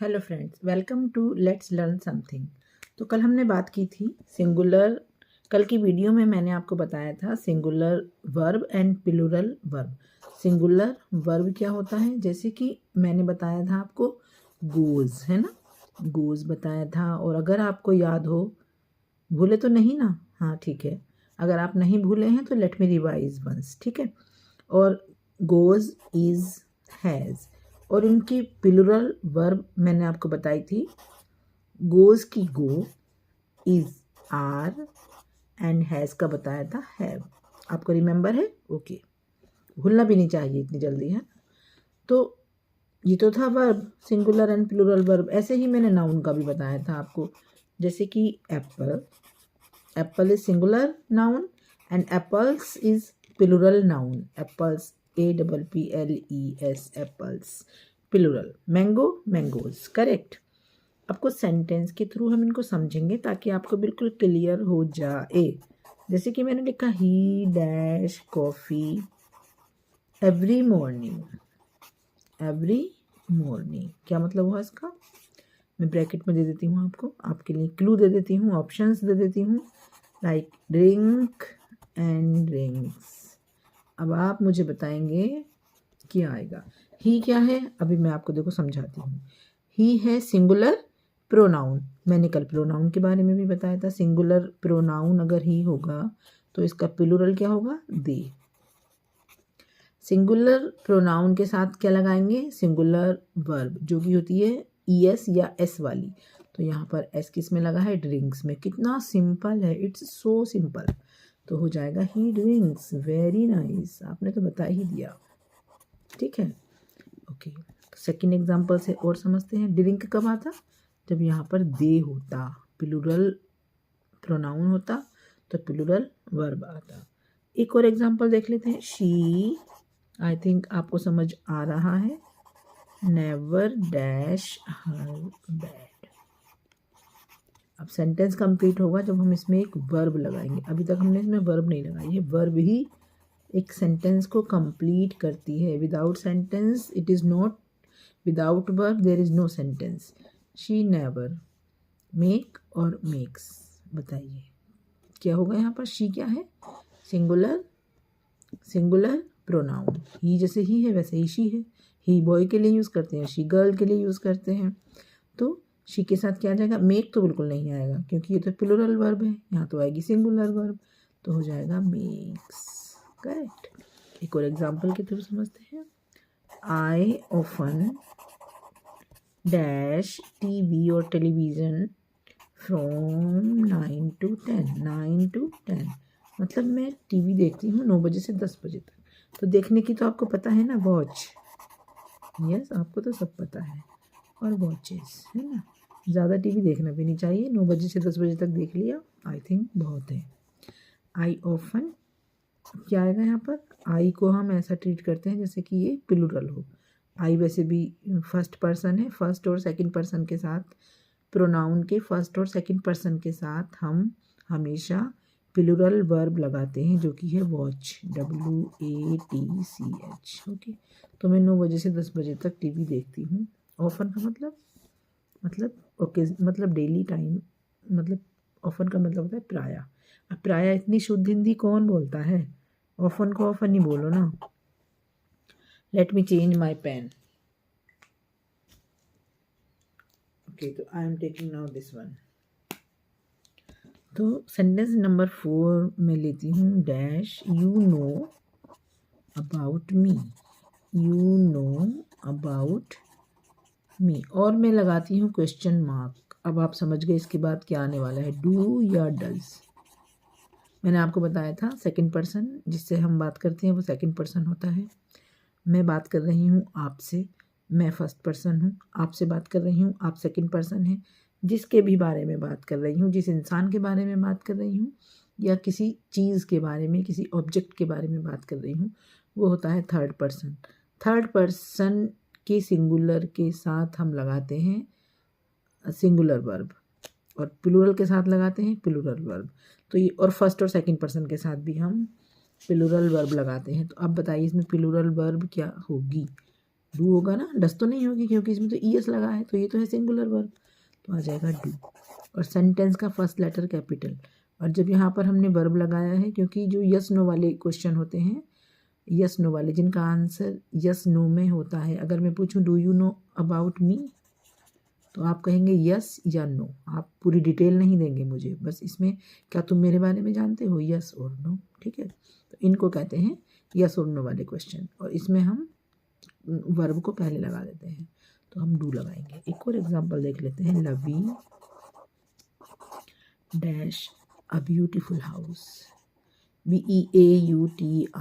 Hello friends, welcome to let's learn something. तो कल हमने बात की थी सिंगुलर। कल की वीडियो में मैंने आपको बताया था singular verb and plural verb. Singular verb क्या होता है, जैसे कि मैंने बताया था आपको गोज़, है ना, गोज़ बताया था। और अगर आपको याद हो, भूले तो नहीं ना? हाँ ठीक है, अगर आप नहीं भूले हैं तो लेट मी रिवाइज वंस, ठीक है। और गोज़, इज़, हैज़, और इनकी प्लूरल वर्ब मैंने आपको बताई थी। गोज़ की गो, इज़ आर, एंड हैज़ का बताया था हैव। आपको रिमेंबर है? ओके, भूलना भी नहीं चाहिए इतनी जल्दी, है। तो ये तो था verb, singular and plural verb. ऐसे ही मैंने नाउन का भी बताया था आपको, जैसे कि apple. Apple is singular noun and apples is plural noun. Apples, APPLES, apples plural. Mango, mangoes, correct. आपको सेंटेंस के थ्रू हम इनको समझेंगे ताकि आपको बिल्कुल क्लियर हो जाए। जैसे कि मैंने लिखा ही dash coffee every morning. Every morning क्या मतलब हुआ इसका? मैं ब्रैकेट में दे देती हूँ आपको, आपके लिए क्लू दे देती हूँ, ऑप्शंस दे देती हूँ, लाइक ड्रिंक एंड ड्रिंक्स। अब आप मुझे बताएंगे क्या आएगा। ही क्या है, अभी मैं आपको देखो समझाती हूँ। ही है सिंगुलर प्रोनाउन। मैंने कल प्रोनाउन के बारे में भी बताया था। सिंगुलर प्रोनाउन अगर ही होगा तो इसका प्लूरल क्या होगा? दे। सिंगुलर प्रोनाउन के साथ क्या लगाएंगे? सिंगुलर वर्ब, जो कि होती है ES या S वाली। तो यहाँ पर S किस में लगा है? ड्रिंक्स में। कितना सिंपल है, इट्स सो सिंपल। तो हो जाएगा ही ड्रिंक्स। वेरी नाइस, आपने तो बता ही दिया, ठीक है। ओके, सेकेंड एग्जाम्पल से और समझते हैं। ड्रिंक कब आता? जब यहाँ पर दे होता, प्लूरल प्रोनाउन होता तो प्लूरल वर्ब आता। एक और एग्जाम्पल देख लेते हैं। शी, आई थिंक आपको समझ आ रहा है। Never dash her bed. अब सेंटेंस कंप्लीट होगा जब हम इसमें एक वर्ब लगाएंगे। अभी तक हमने इसमें वर्ब नहीं लगाई है। वर्ब ही एक सेंटेंस को कंप्लीट करती है। Without sentence it is not, without verb there is no sentence. She never, make और मेक्स। बताइए क्या होगा यहाँ पर? शी क्या है? Singular, singular pronoun. ही जैसे ही है वैसे ही शी है। ही बॉय के लिए यूज़ करते हैं, शी गर्ल के लिए यूज़ करते हैं। तो शी के साथ क्या आ जाएगा? मेक तो बिल्कुल नहीं आएगा क्योंकि ये तो प्लूरल वर्ब है। यहाँ तो आएगी सिंगुलर वर्ब, तो हो जाएगा मेक्स, करेक्ट। एक और एग्जाम्पल के थ्रू समझते हैं। आई ऑफन डैश टीवी और टेलीविज़न फ्रॉम 9 to 10। 9 to 10 मतलब मैं टीवी देखती हूँ 9 बजे से 10 बजे तक। तो देखने की तो आपको पता है ना, वॉच। यस, आपको तो सब पता है। और वॉचेस, है ना। ज़्यादा टीवी देखना भी नहीं चाहिए। 9 बजे से 10 बजे तक देख लिया, आई थिंक बहुत है। आई ऑफन क्या आएगा यहाँ पर? आई को हम ऐसा ट्रीट करते हैं जैसे कि ये प्लूरल हो। आई वैसे भी फर्स्ट पर्सन है। फर्स्ट और सेकंड पर्सन के साथ, प्रोनाउन के फर्स्ट और सेकंड पर्सन के साथ हम हमेशा प्लूरल वर्ब लगाते हैं, जो कि है वॉच, WATCH। ओके, तो मैं 9 बजे से 10 बजे तक टीवी देखती हूँ। ऑफन का मतलब ओके, मतलब डेली टाइम, मतलब ऑफन का मतलब होता है प्रायः। अब प्रायः इतनी शुद्ध हिंदी कौन बोलता है? ऑफन को ऑफन ही बोलो ना। Let me change my pen. Okay, तो I am taking now this one. तो सेंटेंस नंबर 4 में लेती हूँ dash you know about me. You know about me, और मैं लगाती हूँ क्वेश्चन मार्क। अब आप समझ गए इसके बाद क्या आने वाला है, डू या डज। मैंने आपको बताया था सेकंड पर्सन जिससे हम बात करते हैं वो सेकंड पर्सन होता है। मैं बात कर रही हूँ आपसे, मैं फर्स्ट पर्सन हूँ। आपसे बात कर रही हूँ, आप सेकंड पर्सन हैं। जिसके भी बारे में बात कर रही हूँ, जिस इंसान के बारे में बात कर रही हूँ, या किसी चीज़ के बारे में, किसी ऑब्जेक्ट के बारे में बात कर रही हूँ, वो होता है थर्ड पर्सन। थर्ड पर्सन के सिंगुलर के साथ हम लगाते हैं सिंगुलर वर्ब, और प्लूरल के साथ लगाते हैं प्लूरल वर्ब। तो ये, और फर्स्ट और सेकंड पर्सन के साथ भी हम प्लूरल वर्ब लगाते हैं। तो अब बताइए इसमें प्लूरल वर्ब क्या होगी? डू होगा ना, डस तो नहीं होगी क्योंकि इसमें तो ईएस लगा है, तो ये तो है सिंगुलर वर्ब, तो आ जाएगा डू। और सेंटेंस का फर्स्ट लेटर कैपिटल। और जब यहाँ पर हमने वर्ब लगाया है, क्योंकि जो यस नो वाले क्वेश्चन होते हैं, यस नो वाले जिनका आंसर यस नो में होता है, अगर मैं पूछूं डू यू नो अबाउट मी, तो आप कहेंगे यस या नो, आप पूरी डिटेल नहीं देंगे मुझे, बस इसमें क्या तुम मेरे बारे में जानते हो, यस और नो। ठीक है, तो इनको कहते हैं यस और नो वाले क्वेश्चन, और इसमें हम वर्ब को पहले लगा देते हैं, तो हम डू लगाएंगे। एक और एग्जांपल देख लेते हैं, Lavi dash a beautiful house, BEAUTIFUL,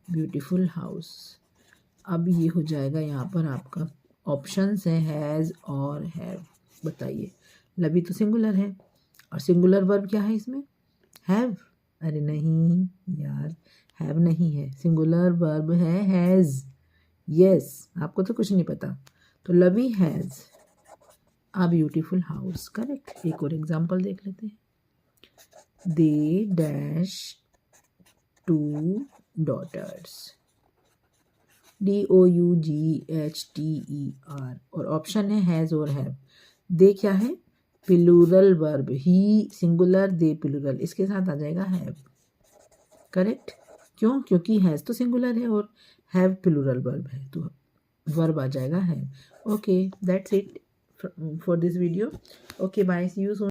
beautiful house. अब ये हो जाएगा यहाँ पर आपका ऑप्शंस है हैज़ और हैव। बताइए, लवी तो सिंगुलर है, और सिंगुलर वर्ब क्या है इसमें, हैव। अरे नहीं यार, हैव नहीं है, सिंगुलर वर्ब है हैज़। यस, आपको तो कुछ नहीं पता। तो Lavi has a beautiful house, correct. एक और एग्जांपल देख लेते हैं, दे डैश 2 daughters, DOUGHTER, और ऑप्शन है हैज़ और हैव। दे क्या है, plural verb, he singular, they plural, इसके साथ आ जाएगा हैव। करेक्ट, क्यों, क्योंकि हैज़ तो सिंगुलर है और हैव प्लूरल वर्ब है, तो वर्ब आ जाएगा have. Okay, that's it for this video. Okay, bye, see you soon.